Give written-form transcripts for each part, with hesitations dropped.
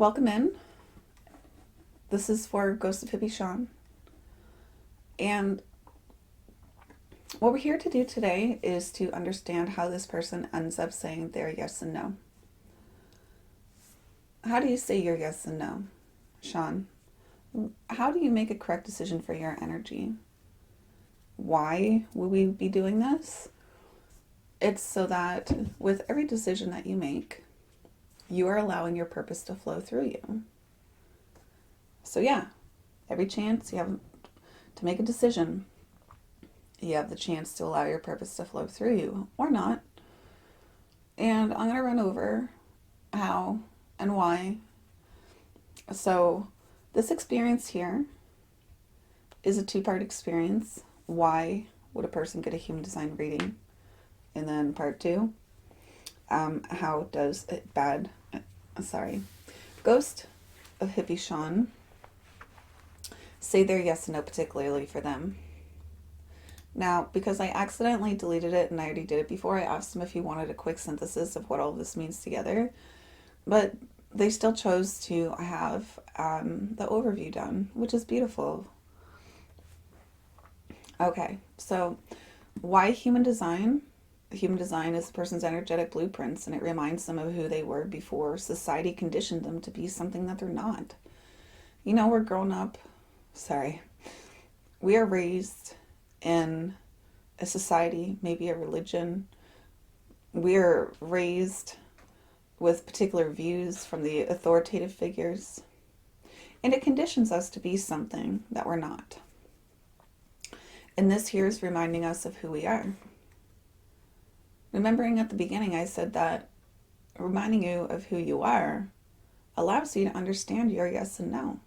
Welcome in. This is for GhostOfHippieShaun. And what we're here to do today is to understand how this person ends up saying their yes and no. How do you say your yes and no, Shaun? How do you make a correct decision for your energy? Why would we be doing this? It's so that with every decision that you make, you are allowing your purpose to flow through you. So yeah, every chance you have to make a decision, you have the chance to allow your purpose to flow through you, or not. And I'm going to run over how and why. So this experience here is a two-part experience. Why would a person get a human design reading? And then part two, how does Ghost of Hippie Shaun say their yes and no, particularly for them. Now, because I accidentally deleted it and I already did it before, I asked them if he wanted a quick synthesis of what all of this means together, but they still chose to have the overview done, which is beautiful. Okay, so why human design? Human design is a person's energetic blueprints, and it reminds them of who they were before society conditioned them to be something that they're not. You know, we're grown up. We are raised in a society, maybe a religion. We are raised with particular views from the authoritative figures, and it conditions us to be something that we're not. And this here is reminding us of who we are. Remembering at the beginning, I said that reminding you of who you are allows you to understand your yes and no.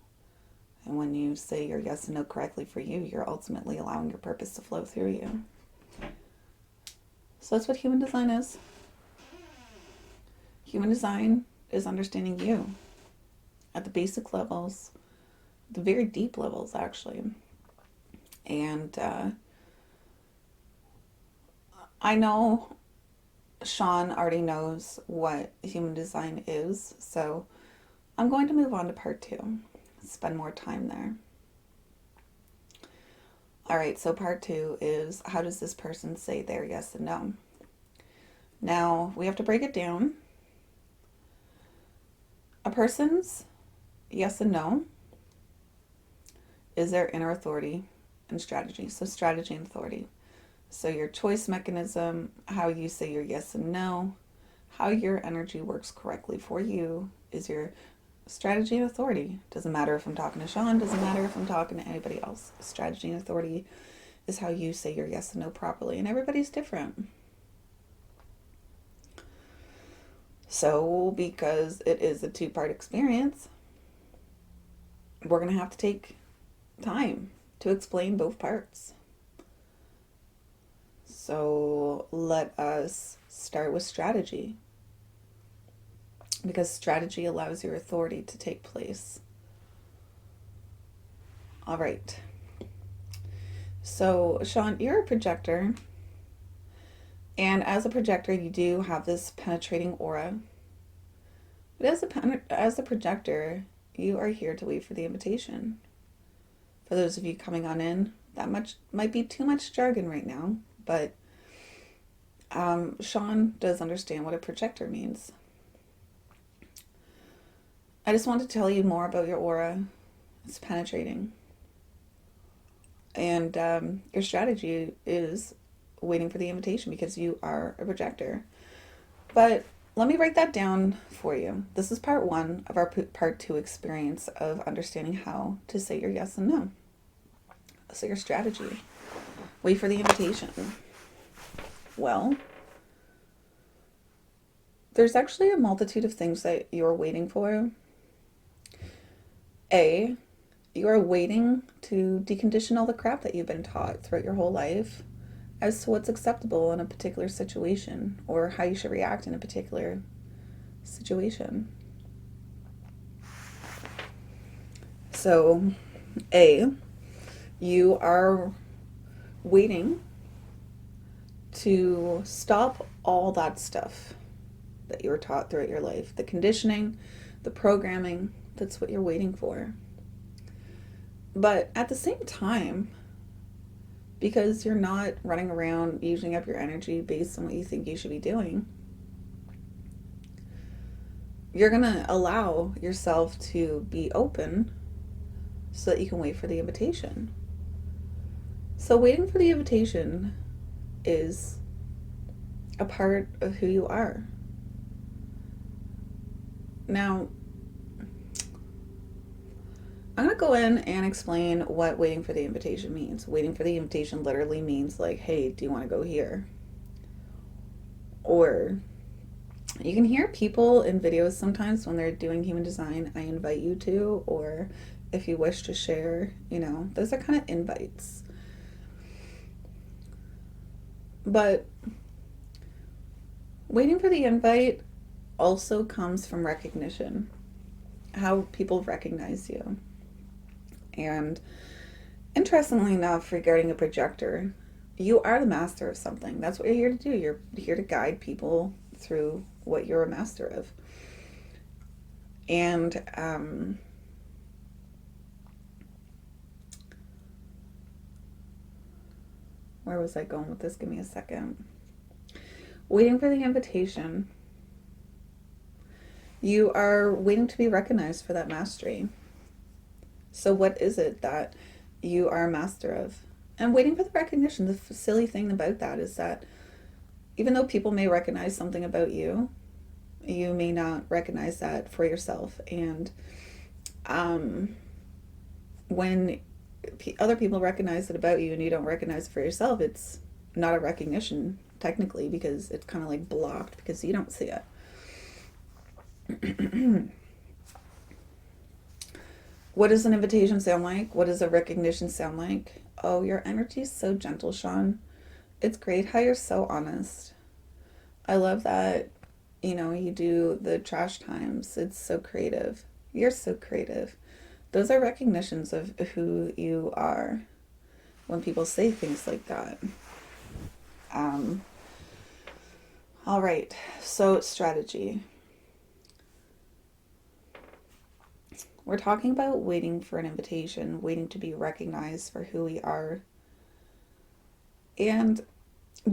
And when you say your yes and no correctly for you, you're ultimately allowing your purpose to flow through you. So that's what human design is. Human design is understanding you at the basic levels, the very deep levels, actually. And I know Shaun already knows what human design is, so I'm going to move on to part two. Spend more time there. All right, so part two is how does this person say their yes and no? Now, we have to break it down. A person's yes and no is their inner authority and strategy. So strategy and authority. So your choice mechanism, how you say your yes and no, how your energy works correctly for you is your strategy and authority. Doesn't matter if I'm talking to Shaun, doesn't matter if I'm talking to anybody else. Strategy and authority is how you say your yes and no properly, and everybody's different. So because it is a two-part experience, we're going to have to take time to explain both parts. So let us start with strategy, because strategy allows your authority to take place. All right. So, Shaun, you're a projector, and as a projector, you do have this penetrating aura. But as a projector, you are here to wait for the invitation. For those of you coming on in, that much might be too much jargon right now, but Shaun does understand what a projector means. I just want to tell you more about your aura. It's penetrating. And your strategy is waiting for the invitation because you are a projector. But let me break that down for you. This is part one of our part two experience of understanding how to say your yes and no. So your strategy. Wait for the invitation. Well, there's actually a multitude of things that you're waiting for. A, you are waiting to decondition all the crap that you've been taught throughout your whole life as to what's acceptable in a particular situation or how you should react in a particular situation. So, A, you are waiting to stop all that stuff that you were taught throughout your life, the conditioning, the programming. That's what you're waiting for. But at the same time, because you're not running around using up your energy based on what you think you should be doing, you're going to allow yourself to be open so that you can wait for the invitation. So waiting for the invitation is a part of who you are. Now, I'm going to go in and explain what waiting for the invitation means. Waiting for the invitation literally means like, hey, do you want to go here? Or you can hear people in videos sometimes when they're doing human design, I invite you to, or if you wish to share, those are kind of invites. But waiting for the invite also comes from recognition, how people recognize you. And interestingly enough, regarding a projector, you are the master of something. That's what you're here to do. You're here to guide people through what you're a master of. And where was I going with this? Give me a second. Waiting for the invitation. You are waiting to be recognized for that mastery. So what is it that you are a master of? And waiting for the recognition, the silly thing about that is that even though people may recognize something about you, you may not recognize that for yourself. And when other people recognize it about you and you don't recognize it for yourself, it's not a recognition technically, because it's kind of like blocked because you don't see it. What does an invitation sound like? What does a recognition sound like? Oh, your energy is so gentle, Shaun. It's great how you're so honest. I love that, you do the trash times. It's so creative. You're so creative. Those are recognitions of who you are when people say things like that. All right, so strategy. We're talking about waiting for an invitation, waiting to be recognized for who we are. And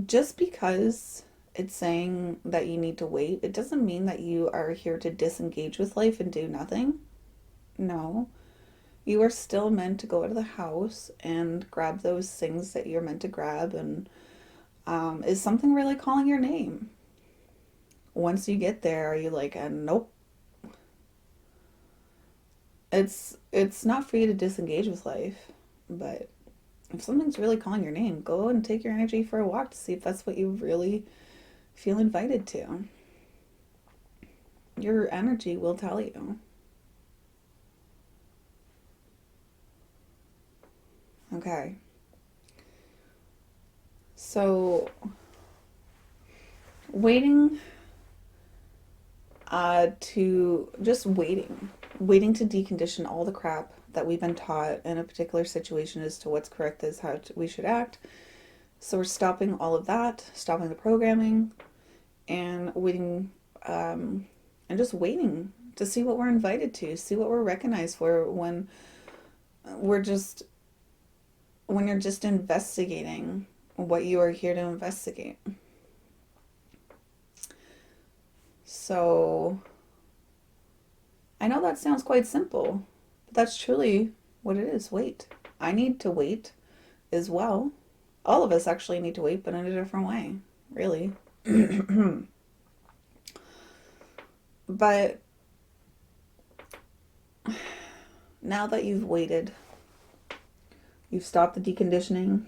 just because it's saying that you need to wait, it doesn't mean that you are here to disengage with life and do nothing. No. You are still meant to go out of the house and grab those things that you're meant to grab. And is something really calling your name? Once you get there, are you like, nope. It's not for you to disengage with life, but if something's really calling your name, go and take your energy for a walk to see if that's what you really feel invited to. Your energy will tell you. Okay. So, waiting waiting to decondition all the crap that we've been taught in a particular situation as to what's correct is how we should act. So we're stopping all of that, stopping the programming, and waiting, and just waiting to see what we're invited to, see what we're recognized for when you're just investigating what you are here to investigate. So I know that sounds quite simple, but that's truly what it is. Wait. I need to wait as well. All of us actually need to wait, but in a different way, really. But now that you've waited, you've stopped the deconditioning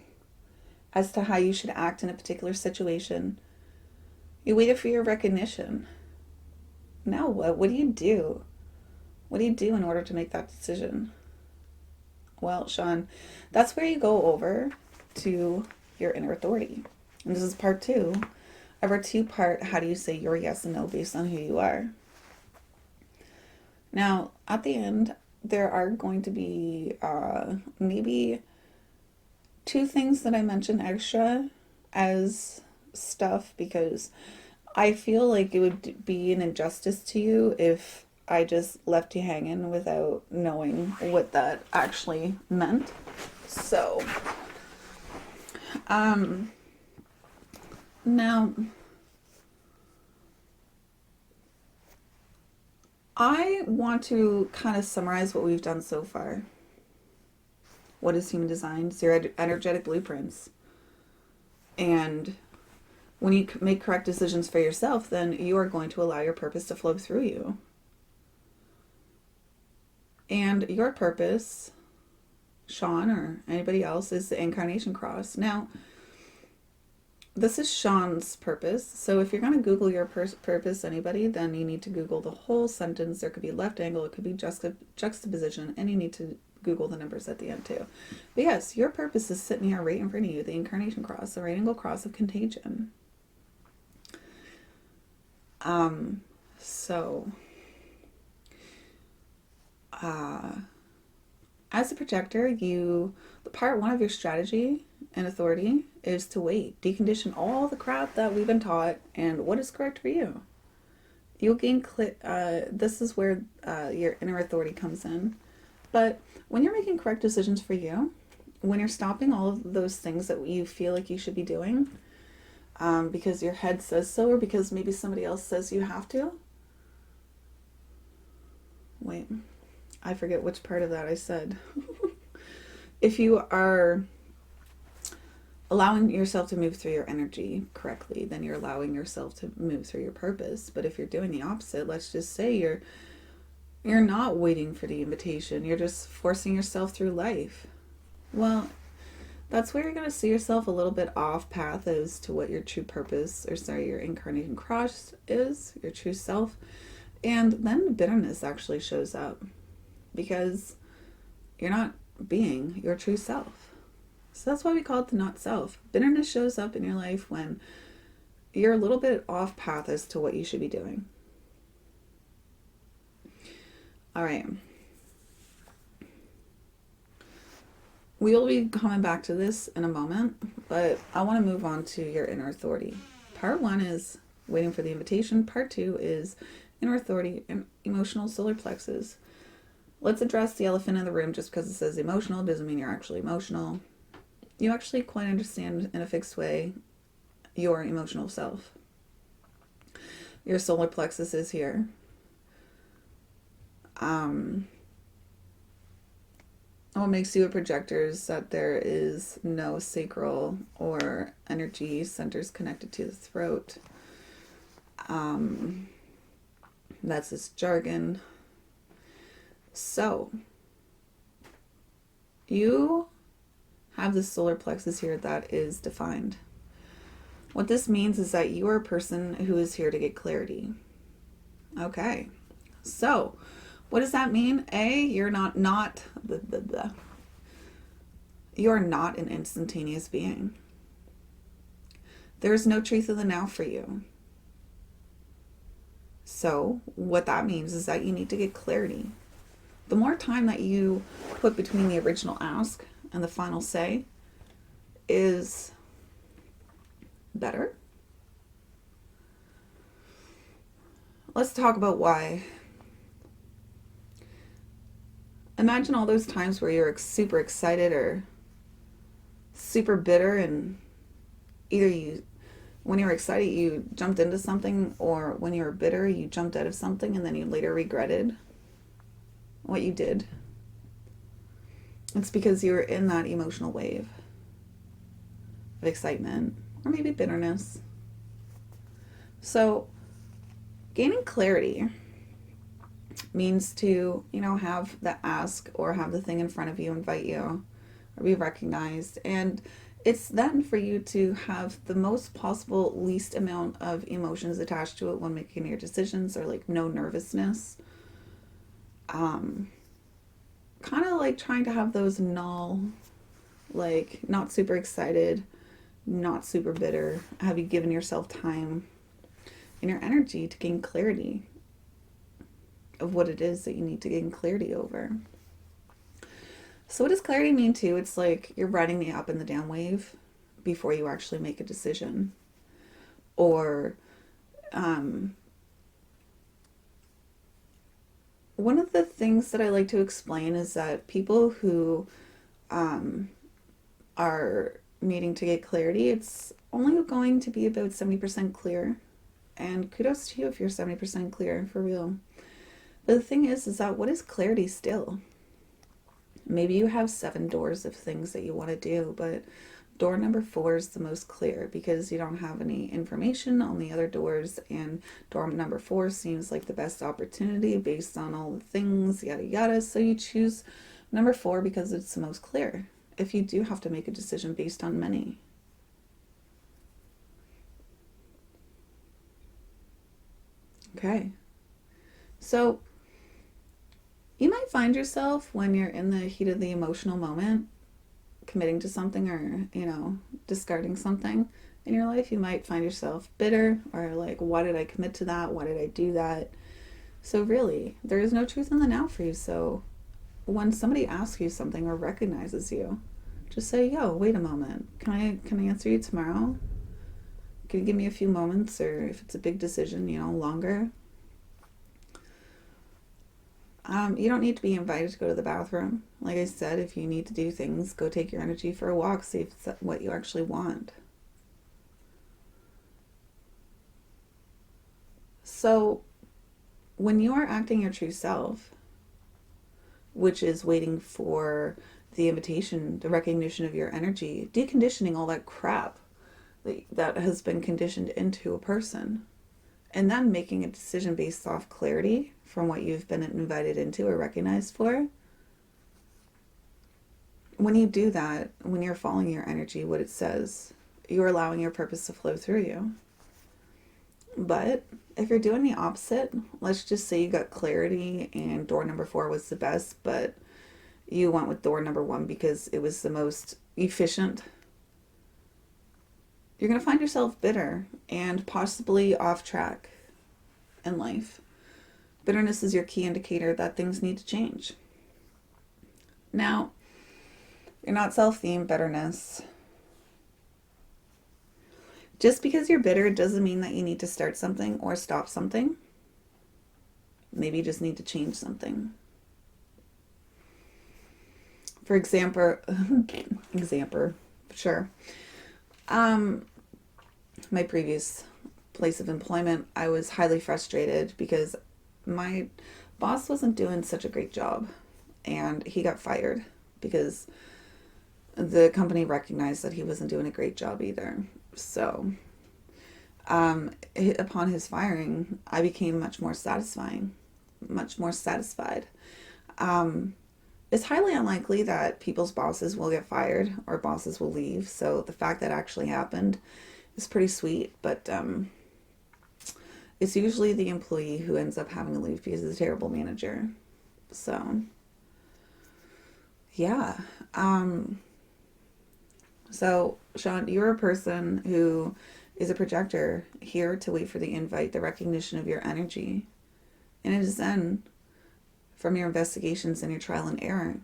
as to how you should act in a particular situation. You waited for your recognition. Now what? What do you do? What do you do in order to make that decision? Well, Shaun, that's where you go over to your inner authority. And this is part 2 of our 2-part how do you say your yes and no based on who you are. Now, at the end, there are going to be maybe 2 things that I mention extra as stuff, because I feel like it would be an injustice to you if I just left you hanging without knowing what that actually meant. So, um, now I want to kind of summarize what we've done so far. What is human design? It's your energetic blueprints. And when you make correct decisions for yourself, then you are going to allow your purpose to flow through you. And your purpose, Shaun or anybody else, is the incarnation cross. Now, this is Shaun's purpose. So if you're going to Google your purpose, anybody, then you need to Google the whole sentence. There could be left angle, it could be juxtaposition, and you need to Google the numbers at the end too. But yes, your purpose is sitting here right in front of you, the incarnation cross, the right angle cross of contagion. So, as a projector, the part one of your strategy and authority is to wait, decondition all the crap that we've been taught, and what is correct for you. You'll gain this is where your inner authority comes in. But when you're making correct decisions for you, when you're stopping all of those things that you feel like you should be doing, because your head says so, or because maybe somebody else says you have to. Wait, I forget which part of that I said. If you are allowing yourself to move through your energy correctly, then you're allowing yourself to move through your purpose. But if you're doing the opposite, let's just say you're not waiting for the invitation, you're just forcing yourself through life. Well, that's where you're going to see yourself a little bit off path as to what your true purpose, your incarnation cross is, your true self. And then bitterness actually shows up because you're not being your true self. So that's why we call it the not self. Bitterness shows up in your life when you're a little bit off path as to what you should be doing. All right. We'll be coming back to this in a moment, but I want to move on to your inner authority. Part one is waiting for the invitation. Part two is inner authority and emotional solar plexus. Let's address the elephant in the room. Just because it says emotional doesn't mean you're actually emotional. You actually quite understand in a fixed way your emotional self. Your solar plexus is here. What makes you a projector is that there is no sacral or energy centers connected to the throat. That's this jargon. So, you have this solar plexus here that is defined. What this means is that you are a person who is here to get clarity. Okay, so what does that mean? You're you're not an instantaneous being. There's no truth of the now for you. So what that means is that you need to get clarity. The more time that you put between the original ask and the final say is better. Let's talk about why. Imagine all those times where you're super excited or super bitter, and either when you were excited, you jumped into something, or when you were bitter, you jumped out of something and then you later regretted what you did. It's because you were in that emotional wave of excitement or maybe bitterness. So gaining clarity means to, have the ask or have the thing in front of you invite you or be recognized. And it's then for you to have the most possible least amount of emotions attached to it when making your decisions, or like no nervousness. Kind of like trying to have those null, like not super excited, not super bitter. Have you given yourself time and your energy to gain clarity of what it is that you need to gain clarity over? So what does clarity mean too? It's like you're riding the up and the down wave before you actually make a decision. Or one of the things that I like to explain is that people who um, are needing to get clarity, it's only going to be about 70% clear. And kudos to you if you're 70% clear, for real. But the thing is that what is clarity still? Maybe you have 7 doors of things that you want to do, but door number 4 is the most clear because you don't have any information on the other doors, and door number 4 seems like the best opportunity based on all the things, yada yada. So you choose number 4 because it's the most clear. If you do have to make a decision based on many. Okay. So you might find yourself when you're in the heat of the emotional moment committing to something or, discarding something in your life. You might find yourself bitter or like, why did I commit to that? Why did I do that? So really, there is no truth in the now for you. So when somebody asks you something or recognizes you, just say, yo, wait a moment. Can I answer you tomorrow? Can you give me a few moments, or if it's a big decision, longer? You don't need to be invited to go to the bathroom. Like I said, if you need to do things, go take your energy for a walk, see if it's what you actually want. So, when you are acting your true self, which is waiting for the invitation, the recognition of your energy, deconditioning all that crap that has been conditioned into a person, and then making a decision based off clarity from what you've been invited into or recognized for. When you do that, when you're following your energy, what it says, you're allowing your purpose to flow through you. But if you're doing the opposite, let's just say you got clarity and door number 4 was the best, but you went with door number 1 because it was the most efficient, you're going to find yourself bitter and possibly off track in life. Bitterness is your key indicator that things need to change. Now, you're not self-themed bitterness. Just because you're bitter doesn't mean that you need to start something or stop something. Maybe you just need to change something. For example, sure. My previous place of employment, I was highly frustrated because my boss wasn't doing such a great job, and he got fired because the company recognized that he wasn't doing a great job either. So, upon his firing, I became much more satisfied. It's highly unlikely that people's bosses will get fired or bosses will leave. So the fact that actually happened is pretty sweet, but it's usually the employee who ends up having to leave because he's a terrible manager. So, yeah. So, Shaun, you're a person who is a projector here to wait for the invite, the recognition of your energy. And it is then, from your investigations and your trial and error,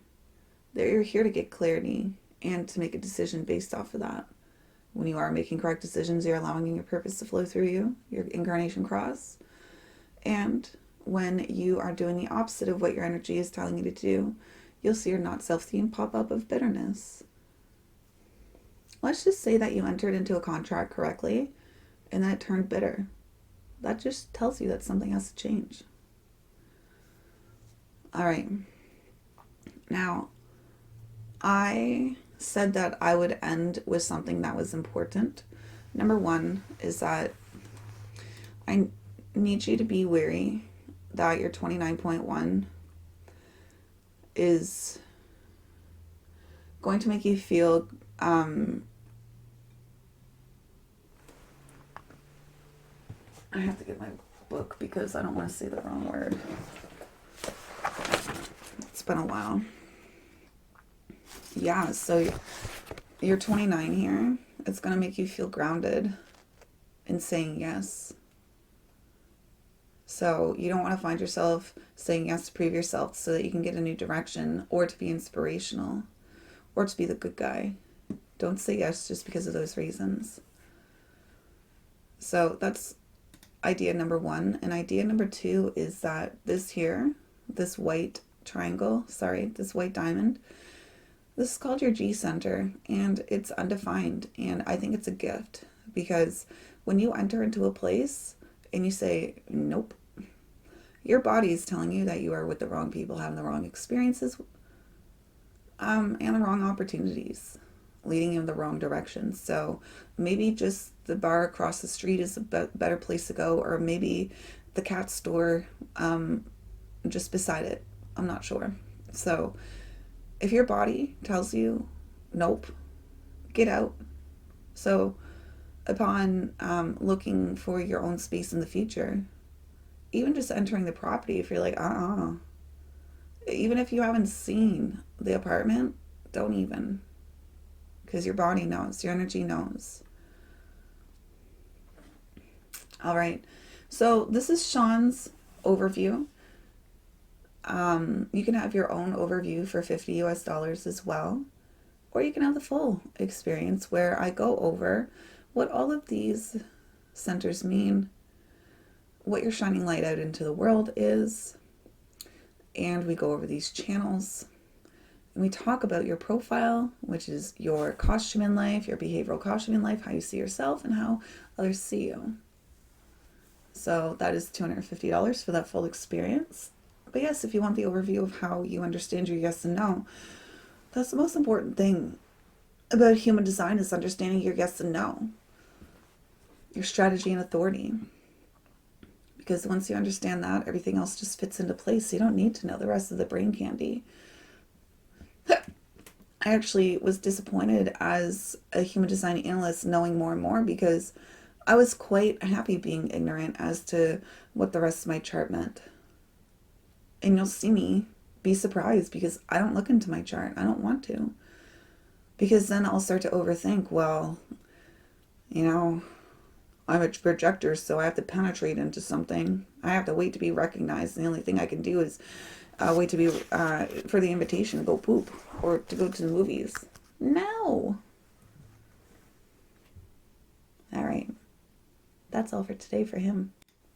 that you're here to get clarity and to make a decision based off of that. When you are making correct decisions, you're allowing your purpose to flow through you, your incarnation cross. And when you are doing the opposite of what your energy is telling you to do, you'll see your not self-themed pop up of bitterness. Let's just say that you entered into a contract correctly and then it turned bitter. That just tells you that something has to change. All right. Now, I said that I would end with something that was important. Number 1 is that I need you to be wary that your 29.1 is going to make you feel I have to get my book because I don't want to say the wrong word. It's been a while. Yeah, so you're 29 here. It's going to make you feel grounded in saying yes. So you don't want to find yourself saying yes to prove yourself so that you can get a new direction or to be inspirational or to be the good guy. Don't say yes just because of those reasons. So that's idea number 1. And idea number 2 is that this here, this white triangle, this white diamond. This is called your G center, and it's undefined. And I think it's a gift because when you enter into a place and you say, nope, your body is telling you that you are with the wrong people, having the wrong experiences, and the wrong opportunities, leading you in the wrong direction. So maybe just the bar across the street is a better place to go, or maybe the cat store just beside it. I'm not sure. So if your body tells you, nope, get out. So upon looking for your own space in the future, even just entering the property, if you're like, even if you haven't seen the apartment, don't even. Because your body knows, your energy knows. All right. So this is Shaun's overview. You can have your own overview for $50 US as well. Or you can have the full experience where I go over what all of these centers mean, what your shining light out into the world is, and we go over these channels. And we talk about your profile, which is your costume in life, your behavioral costume in life, how you see yourself, and how others see you. So that is $250 for that full experience. But yes, if you want the overview of how you understand your yes and no, that's the most important thing about human design, is understanding your yes and no, your strategy and authority. Because once you understand that, everything else just fits into place. You don't need to know the rest of the brain candy. I actually was disappointed as a human design analyst knowing more and more, because I was quite happy being ignorant as to what the rest of my chart meant. And you'll see me be surprised because I don't look into my chart. I don't want to. Because then I'll start to overthink, well, I'm a projector, so I have to penetrate into something. I have to wait to be recognized. The only thing I can do is wait to be for the invitation to go poop or to go to the movies. No. All right. That's all for today for him.